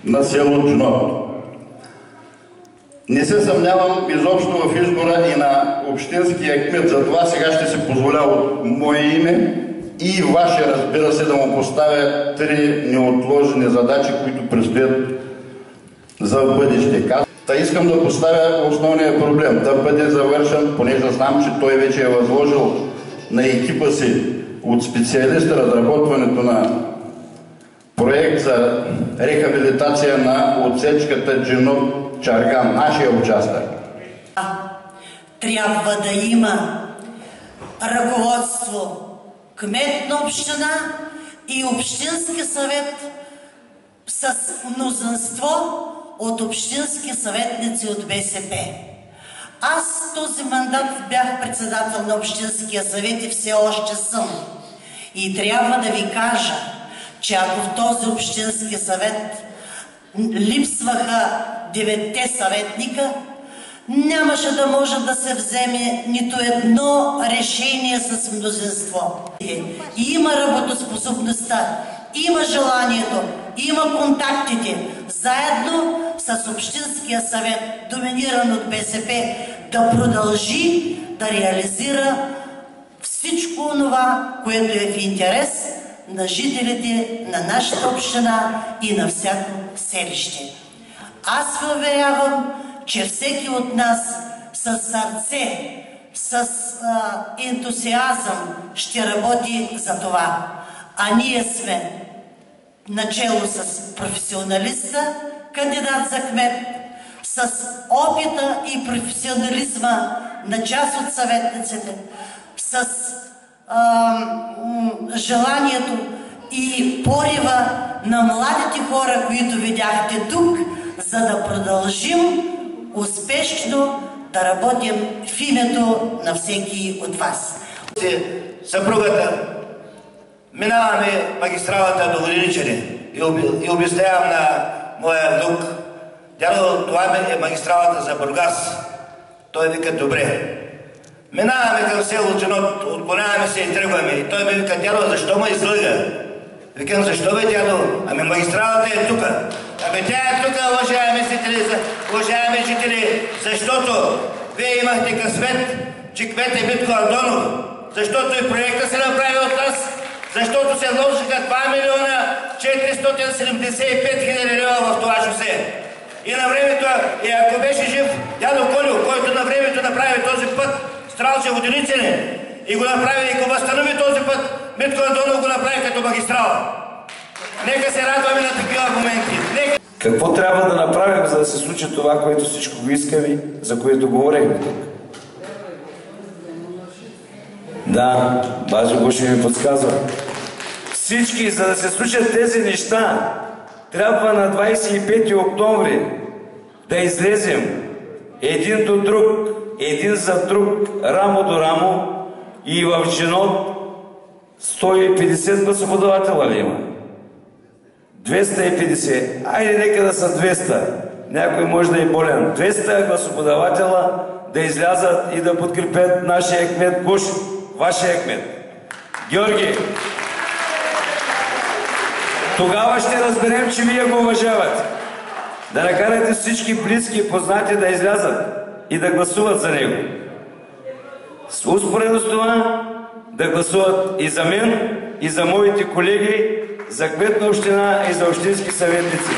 на село Джунот. Не се съмнявам изобщо в избора и на общинския кмет, затова сега ще се позволя от мое име и ваше, разбира се, да му поставя 3 неотложени задачи, които предстоят за бъдеще. Та искам да поставя основния проблем, да бъде завършен, понеже знам, че той вече е възложил на екипа си от специалиста разработването на проект за рехабилитация на отсечката Джунот-Чарган, нашия участък. Трябва да има ръководство, кмет на община и общински съвет с мнозинство от общински съветници от БСП. Аз този мандат бях председател на Общинския съвет и все още съм. И трябва да ви кажа, че ако в този Общински съвет липсваха 9-те съветника, нямаше да може да се вземе нито едно решение с мнозинство. И има работоспособността, има желанието, има контактите, заедно с Общинския съвет, доминиран от БСП, да продължи да реализира всичко това, което е в интерес на жителите на нашата община и на всяко селище. Аз ви уверявам, че всеки от нас с сърце, с ентусиазъм ще работи за това. А ние сме начело с професионалиста, кандидат за кмет, с опита и професионализма на част от съветниците, с желанието и порива на младите хора, които видяхте тук, за да продължим успешно да работим в името на всеки от вас. Съпругата, минаваме магистралата до Воденичане и обяснявам на моя внук: дядо, това е магистралата за Бургас. Той вика: добре. Минаваме към село Джунот, отклоняваме се и тръгваме. И той ми вика: дядо, защо ме излъга? Викам: защо бе, дядо? Ами магистралата е тук. Ами тя е тук, уважаеми жители, защото вие имахте късмет, че кмет е Митко Андонов, защото и проекта се направи от нас, защото се вложиха 2 милиона 475 хиляди лева в това шосе. И на времето, и ако беше жив дядо Колю, който на времето направи този път Стралча-Воденицане и го направи и го възстанови този път, Митко Андонов го направи като магистрала. Нека се радваме на такива моменти. Какво трябва да направим, за да се случи това, което всичко го искаме, за което говорихме тук? Да, Бажо Гошо ми подсказва. Всички, за да се случат тези неща, трябва на 25 октомври да излезем един до друг, един за друг, рамо до рамо, и в Джунот 150 гласоподавателя ли има? 250. Айде, нека да са 200. Някой може да е болен. 200 гласоподавателя да излязат и да подкрепят нашия кмет Гошо, вашия кмет Георги. Тогава ще разберем, че вие го уважавате. Да накарате всички близки и познати да излязат и да гласуват за него. Успоредно с това да гласуват и за мен, и за моите колеги, за кмет на община и за общински съветници.